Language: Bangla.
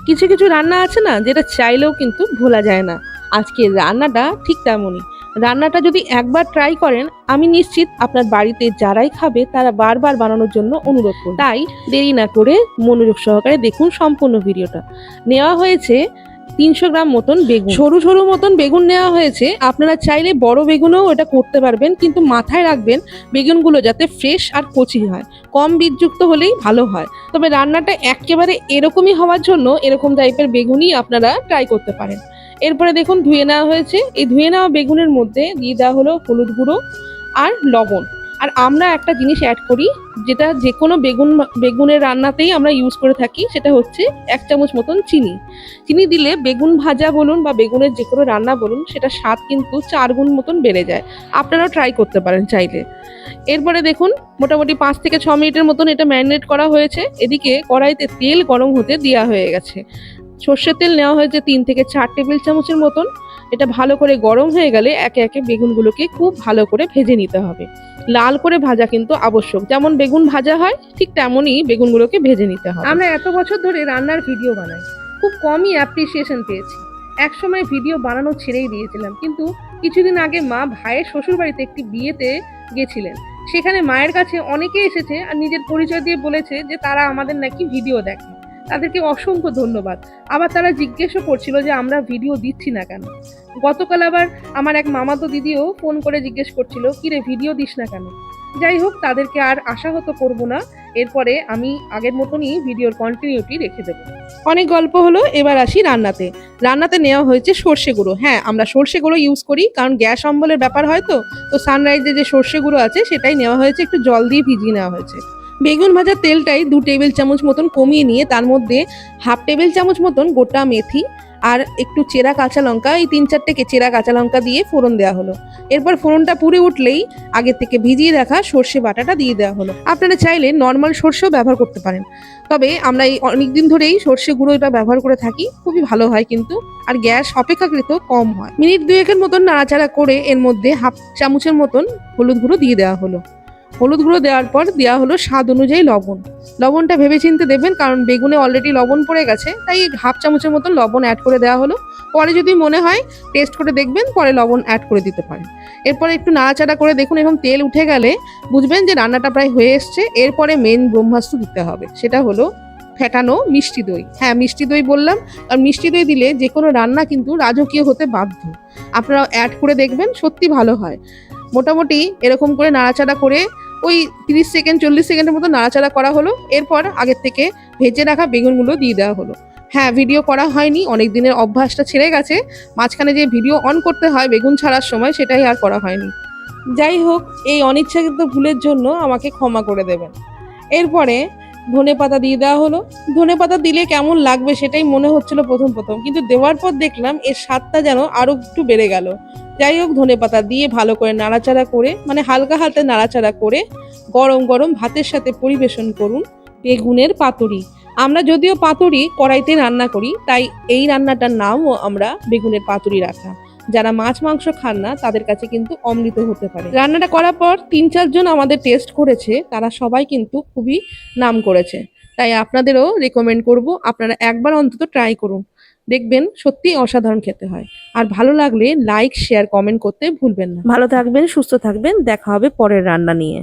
কিছু কিছু রান্না আছে না, যেটা চাইলেও কিন্তু ভোলা যায় না। আজকের রান্নাটা ঠিক তেমনই। রান্নাটা যদি একবার ট্রাই করেন, আমি নিশ্চিত আপনার বাড়িতে যারাই খাবে তারা বারবার বানানোর জন্য অনুরোধ করবে। তাই দেরি না করে মনোযোগ সহকারে দেখুন সম্পূর্ণ ভিডিওটা। নেওয়া হয়েছে 300 গ্রাম মতন বেগুন, সরু সরু মতন বেগুন নেওয়া হয়েছে। আপনারা চাইলে বড় বেগুনও এটা করতে পারবেন, কিন্তু মাথায় রাখবেন বেগুনগুলো যাতে ফ্রেশ আর কচি হয়, কম বীজযুক্ত হলেই ভালো হয়। তবে রান্নাটা একেবারে এরকমই হওয়ার জন্য এরকম টাইপের বেগুনই আপনারা ট্রাই করতে পারেন। এরপরে দেখুন ধুয়ে নেওয়া হয়েছে। এই ধুয়ে নেওয়া বেগুনের মধ্যে দিয়ে দেওয়া হলো হলুদ গুঁড়ো আর লবণ। আর আমরা একটা জিনিস অ্যাড করি, যেটা যে কোনো বেগুনের রান্নাতেই আমরা ইউজ করে থাকি, সেটা হচ্ছে 1 চামচ মতন চিনি। চিনি দিলে বেগুন ভাজা বলুন বা বেগুনের যে কোনো রান্না বলুন, সেটা স্বাদ কিন্তু 4 গুণ মতন বেড়ে যায়। আপনারাও ট্রাই করতে পারেন চাইলে। এরপরে দেখুন মোটামুটি 5 থেকে 6 মিনিটের মতন এটা ম্যারিনেট করা হয়েছে। এদিকে কড়াইতে তেল গরম হতে দেওয়া হয়ে গেছে। সর্ষের তেল নেওয়া হয়েছে 3 থেকে 4 টেবিল চামচের মতন। এটা ভালো করে গরম হয়ে গেলে একে একে বেগুনগুলোকে খুব ভালো করে ভেজে নিতে হবে। লাল করে ভাজা কিন্তু আবশ্যক, যেমন বেগুন ভাজা হয় ঠিক তেমনই বেগুনগুলোকে ভেজে নিতে হবে। আমরা এত বছর ধরে রান্নার ভিডিও বানাই, খুব কমই অ্যাপ্রিসিয়েশন পেয়েছি। একসময় ভিডিও বানানো ছেড়েই দিয়েছিলাম, কিন্তু কিছুদিন আগে মা ভাইয়ের শ্বশুর বাড়িতে একটি বিয়েতে গেছিলেন। সেখানে মায়ের কাছে অনেকে এসেছে আর নিজের পরিচয় দিয়ে বলেছে যে তারা আমাদের নাকি ভিডিও দেখে। তাদেরকে অসংখ্য ধন্যবাদ। আবার তারা জিজ্ঞেসও করছিল যে আমরা ভিডিও দিচ্ছি না কেন। গতকাল আবার আমার এক মামাতো দিদিও ফোন করে জিজ্ঞেস করছিল, কিরে ভিডিও দিস না কেন। যাই হোক, তাদেরকে আর আশাহত করব না। এরপরে আমি আগের মতনই ভিডিওর কন্টিনিউটি রেখে দেবো। অনেক গল্প হলো, এবার আসি রান্নাতে। রান্নাতে নেওয়া হয়েছে সর্ষে গুঁড়ো। হ্যাঁ, আমরা সর্ষে গুঁড়ো ইউজ করি, কারণ গ্যাস অম্বলের ব্যাপার হয় তো। সানরাইজে যে সর্ষে গুঁড়ো আছে সেটাই নেওয়া হয়েছে, একটু জল দিয়ে ভিজিয়ে নেওয়া হয়েছে। বেগুন ভাজার তেলটাই 2 টেবিল চামচ মতন কমিয়ে নিয়ে তার মধ্যে 1/2 টেবিল চামচ মতন গোটা মেথি আর একটু চেরা কাঁচা লঙ্কা, এই 3-4টে চেরা কাঁচা লঙ্কা দিয়ে ফোড়ন দেওয়া হলো। এরপর ফোড়নটা পুড়ে উঠলেই আগে থেকে ভিজিয়ে রাখা সর্ষে বাটাটা দিয়ে দেওয়া হলো। আপনারা চাইলে নর্মাল সর্ষেও ব্যবহার করতে পারেন, তবে আমরা এই অনেকদিন ধরেই সর্ষে গুঁড়ো এটা ব্যবহার করে থাকি, খুবই ভালো হয় কিন্তু, আর গ্যাস অপেক্ষাকৃত কম হয়। মিনিট 2-এর মতন নাড়াচাড়া করে এর মধ্যে 1/2 চামচের মতন হলুদ গুঁড়ো দিয়ে দেওয়া হলো। হলুদ গুঁড়ো দেওয়ার পর দেওয়া হলো স্বাদ অনুযায়ী লবণ। লবণটা ভেবেচিন্তে দেবেন, কারণ বেগুনে অলরেডি লবণ পড়ে গেছে, তাই 1/2 চামচের মতন লবণ অ্যাড করে দেওয়া হলো। পরে যদি মনে হয় টেস্ট করে দেখবেন, পরে লবণ অ্যাড করে দিতে পারেন। এরপরে একটু নাড়াচাড়া করে দেখুন, এরকম তেল উঠে গেলে বুঝবেন যে রান্নাটা প্রায় হয়ে এসছে। এরপরে মেন ব্রহ্মাস্ত্র দিতে হবে, সেটা হলো ফেটানো মিষ্টি দই। হ্যাঁ, মিষ্টি দই বললাম, আর মিষ্টি দই দিলে যে কোনো রান্না কিন্তু রাজকীয় হতে বাধ্য। আপনারা অ্যাড করে দেখবেন, সত্যি ভালো হয়। মোটামুটি এরকম করে নাড়াচাড়া করে ওই 30 সেকেন্ড 40 সেকেন্ডের মতো নাড়াচাড়া করা হলো। এরপর আগের থেকে ভেজে রাখা বেগুনগুলো দিয়ে দেওয়া হলো। হ্যাঁ, ভিডিও করা হয়নি, অনেক দিনের অভ্যাসটা ছেড়ে গেছে। মাঝখানে যে ভিডিও অন করতে হয় বেগুন ছাড়ার সময়, সেটাই আর করা হয়নি। যাই হোক, এই অনিচ্ছাকৃত ভুলের জন্য আমাকে ক্ষমা করে দেবেন। এরপরে ধনেপাতা দিয়ে দেওয়া হলো। ধনেপাতা দিলে কেমন লাগবে সেটাই মনে হচ্ছিল প্রথম প্রথম, কিন্তু দেওয়ার পর দেখলাম এর স্বাদটা যেন আরো একটু বেড়ে গেল। যাই হোক, ধনেপাতা দিয়ে ভালো করে নাড়াচাড়া করে, মানে হালকা হাতে নাড়াচাড়া করে গরম গরম ভাতের সাথে পরিবেশন করুন বেগুনের পাতুরি। আমরা যদিও পাতুরি কড়াইতে রান্না করি, তাই এই রান্নাটার নামও আমরা বেগুনের পাতুরি রাখা। যারা মাছ মাংস খান না তাদের কাছে কিন্তু অমৃত হতে পারে। রান্নাটা করার পর 3-4 জন আমাদের টেস্ট করেছে, তারা সবাই কিন্তু খুবই নাম করেছে। তাই আপনাদেরও রেকমেন্ড করব, আপনারা একবার অন্তত ট্রাই করুন, দেখবেন সত্যি অসাধারণ খেতে হয়। আর ভালো লাগলে লাইক শেয়ার কমেন্ট করতে ভুলবেন না। ভালো থাকবেন, সুস্থ থাকবেন, দেখা হবে পরের রান্না নিয়ে।